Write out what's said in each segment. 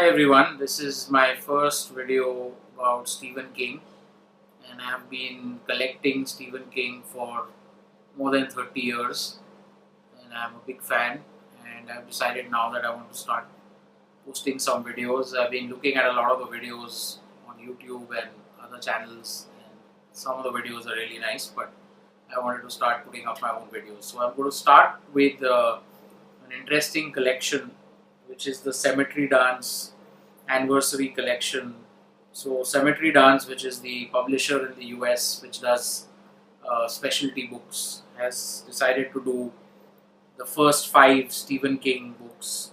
Hi everyone, this is my first video about Stephen King, and I have been collecting Stephen King for more than 30 years, and I'm a big fan, and I've decided now that I want to start posting some videos. I've been looking at a lot of the videos on YouTube and other channels, and some of the videos are really nice, but I wanted to start putting up my own videos. So I'm going to start with an interesting collection, which is the Cemetery Dance Anniversary Collection. So Cemetery Dance, which is the publisher in the US which does specialty books, has decided to do the first 5 Stephen King books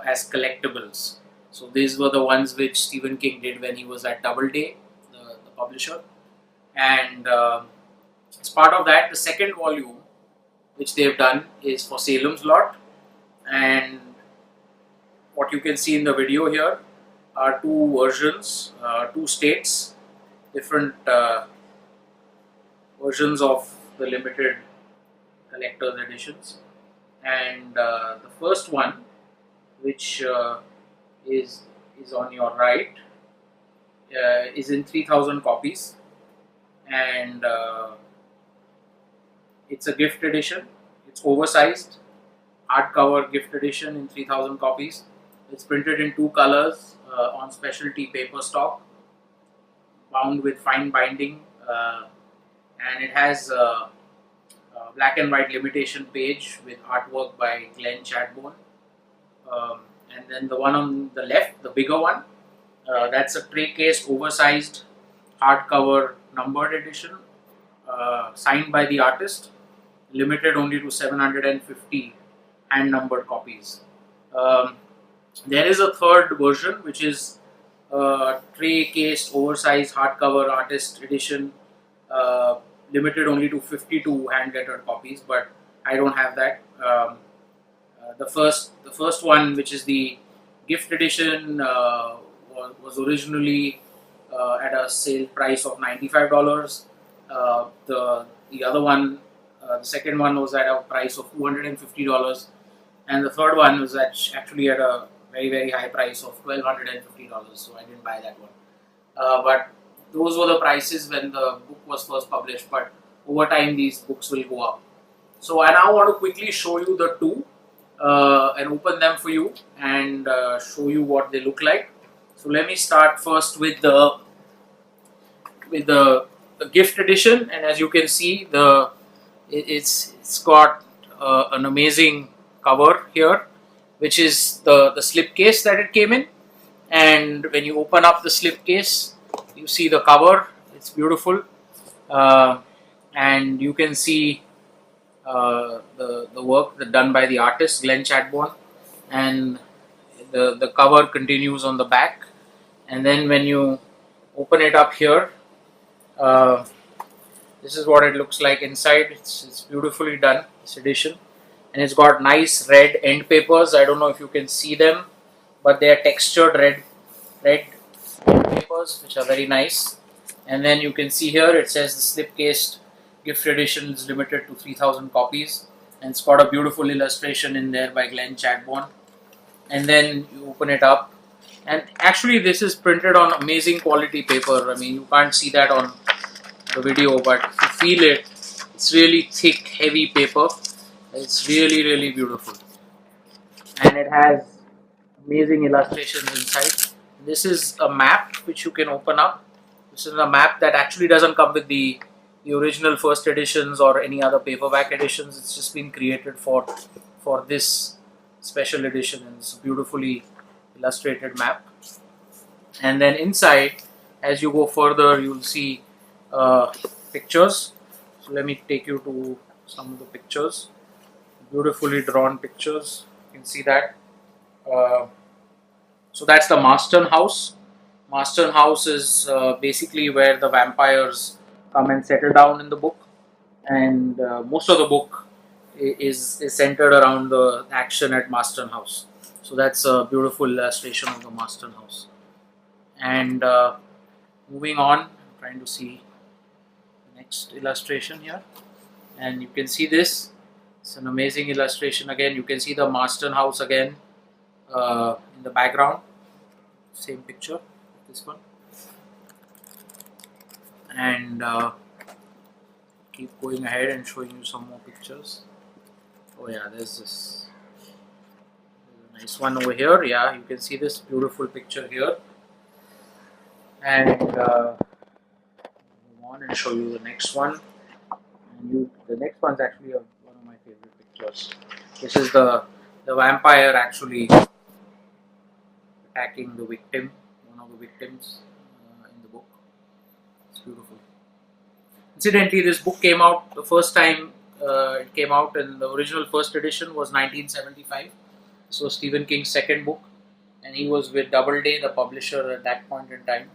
as collectibles. So these were the ones which Stephen King did when he was at Doubleday, the publisher, and as part of that, the second volume which they have done is for Salem's lot, and what you can see in the video here are 2 versions, 2 states, different versions of the limited collector's editions. And the first one, which is on your right, is in 3000 copies, and it's a gift edition. It's oversized hardcover gift edition in 3000 copies. It's printed in 2 colors on specialty paper stock, bound with fine binding, and it has a black and white limitation page with artwork by Glenn Chadbourne. And then the one on the left, the bigger one, that's a tray case oversized hardcover numbered edition, signed by the artist, limited only to 750 hand numbered copies. There is a third version, which is tray case oversized hardcover artist edition, limited only to 52 hand lettered copies, but I don't have that. The first one, which is the gift edition, was originally at a sale price of $95. The other one, the second one, was at a price of $250, and the third one was actually at a very high price of $1,250. So I didn't buy that one. But those were the prices when the book was first published. But over time, these books will go up. So I now want to quickly show you the 2 and open them for you and show you what they look like. So let me start first with the gift edition, and as you can see, it's got an amazing cover here, which is the slipcase that it came in. And when you open up the slipcase, you see the cover. It's beautiful, and you can see the work done by the artist Glenn Chadbourne, and the cover continues on the back. And then when you open it up here, this is what it looks like inside. It's beautifully done, this edition, and it's got nice red end papers. I don't know if you can see them, but they are textured red end papers, which are very nice. And then you can see here it says the slipcase gift edition is limited to 3000 copies, and it's got a beautiful illustration in there by Glenn Chadbourne. And then you open it up, and actually this is printed on amazing quality paper. I mean, you can't see that on the video, but if you feel it, it's really thick, heavy paper. It's really beautiful, and it has amazing illustrations inside. This is a map which you can open up. This is a map that actually doesn't come with the original first editions or any other paperback editions. It's just been created for this special edition, and it's a beautifully illustrated map. And then inside, as you go further, you'll see pictures. So let me take you to some of the pictures. Beautifully drawn pictures. You can see that. So that's the Marston House. Marston House is basically where the vampires come and settle down in the book, and most of the book is centered around the action at Marston House. So that's a beautiful illustration of the Marston House. And moving on, I'm trying to see the next illustration here, and you can see this. It's an amazing illustration again. You can see the Marston House again in the background. same picture, this one, and keep going ahead and showing you some more pictures. Oh yeah, there's this. There's a nice one over here. Yeah, you can see this beautiful picture here, and move on and show you the next one. And the next one's actually one of my favorite pictures. This is the vampire actually attacking the victim, one of the victims in the book. It's beautiful. Incidentally, this book came out the first time. It came out in the original first edition was 1975. So Stephen King's second book, and he was with Doubleday, the publisher at that point in time.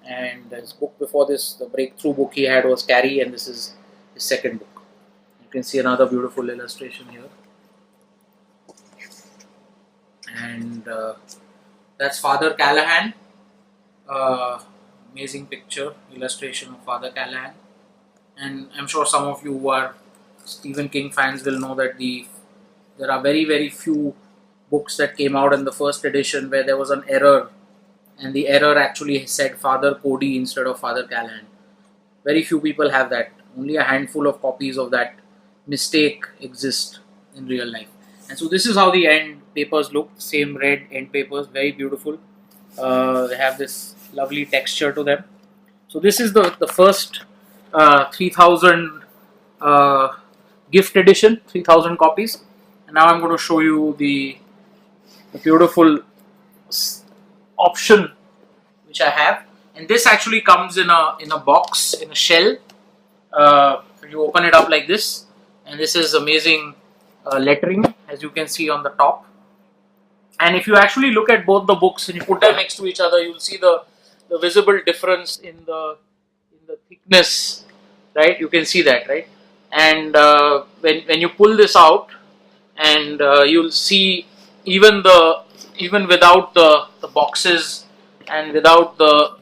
And his book before this, the breakthrough book he had was Carrie, and this is his second book. You can see another beautiful illustration here, and that's Father Callahan. Amazing picture, illustration of Father Callahan. And I'm sure some of you who are Stephen King fans will know that there are very few books that came out in the first edition where there was an error, and the error actually said Father Cody instead of Father Callahan. Very few people have that. Only a handful of copies of that mistake exist in real life. And so this is how the end papers look. Same red end papers, very beautiful. They have this lovely texture to them. So this is the first 3000 gift edition, 3000 copies. And now I'm going to show you the beautiful option which I have. And this actually comes in a box, in a shell. You open it up like this, and this is amazing lettering, as you can see on the top. And if you actually look at both the books and you put them next to each other, you'll see the visible difference in the thickness, right? You can see that, right? And when you pull this out, and you'll see even without the boxes and without the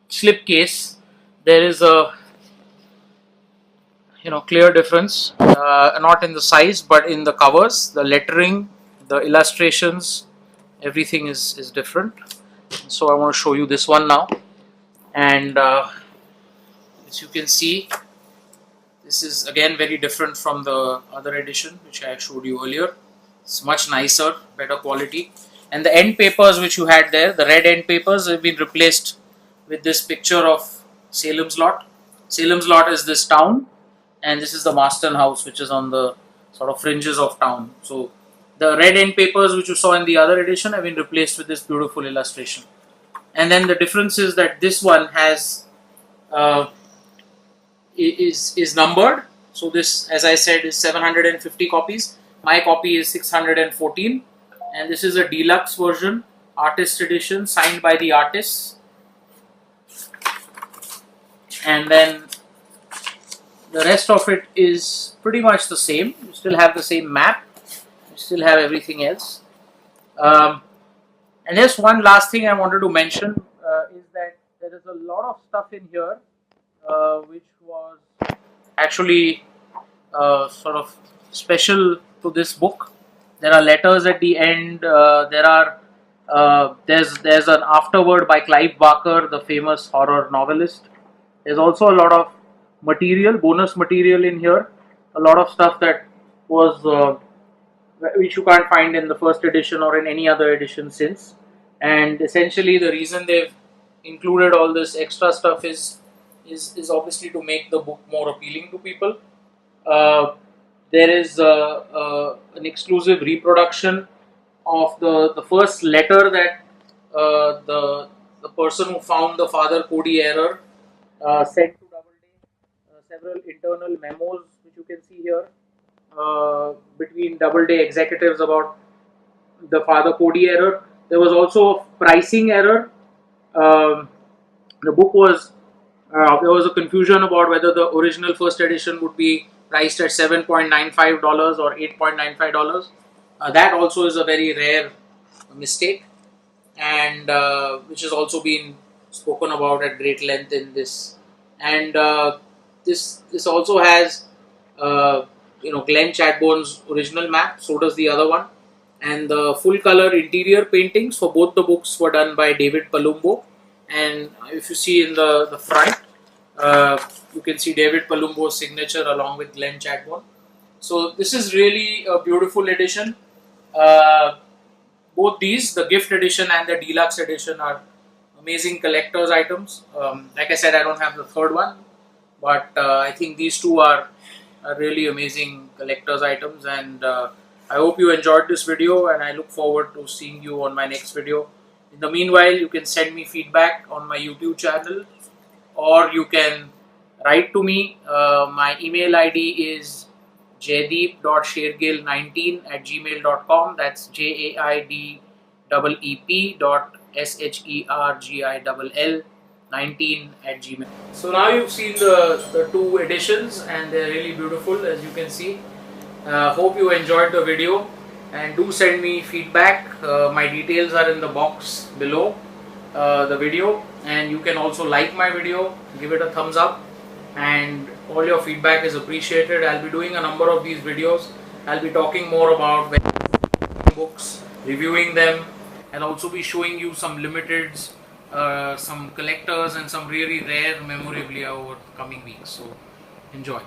slip case, there is a clear difference, not in the size but in the covers, the lettering, the illustrations, everything is different. So I want to show you this one now, and as you can see, this is again very different from the other edition which I showed you earlier. It's much nicer, better quality, and the end papers which you had there, the red end papers, have been replaced with this picture of Salem's Lot. Salem's Lot is this town, and this is the Marston House, which is on the sort of fringes of town. So the red end papers which you saw in the other edition have been replaced with this beautiful illustration. And then the difference is that this one has is numbered. So this, as I said, is 750 copies. My copy is 614, and this is a deluxe version, artist edition, signed by the artists. And then the rest of it is pretty much the same. You still have the same map, you still have everything else. And just one last thing I wanted to mention is that there is a lot of stuff in here which was actually sort of special to this book. There are letters at the end. There's an afterword by Clive Barker, the famous horror novelist. There's also a lot of material, bonus material in here. A lot of stuff that was which you can't find in the first edition or in any other edition since. And essentially, the reason they've included all this extra stuff is obviously to make the book more appealing to people. There is an exclusive reproduction of the first letter that the person who found the Father Cody error sent to Doubleday. Several internal memos which you can see here between Doubleday executives about the Father Cody error. There was also a pricing error. The book was there was a confusion about whether the original first edition would be priced at $7.95 or $8.95. That also is a very rare mistake, and which has also been spoken about at great length in this. And this also has Glenn Chadbourne's original map. So does the other one, and the full color interior paintings for both the books were done by David Palumbo. And if you see in the front, uh, you can see David Palumbo's signature along with Glenn Chadbourne. So this is really a beautiful edition. Uh, Both these, the gift edition and the deluxe edition, are amazing collector's items. Like I said, I don't have the third one, but I think these two are really amazing collector's items. And I hope you enjoyed this video, and I look forward to seeing you on my next video. In the meanwhile, you can send me feedback on my YouTube channel, or you can write to me. My email ID is jaideep.shergill19@gmail.com. That's JAIDEEP.SHERGILL 19@gmail. So now you've seen the two editions, and they're really beautiful, as you can see. Hope you enjoyed the video, and do send me feedback. My details are in the box below the video, and you can also like my video, give it a thumbs up, and all your feedback is appreciated. I'll be doing a number of these videos. I'll be talking more about books, reviewing them, and also be showing you some limiteds, some collectors, and some really rare memorabilia over the coming weeks. So enjoy.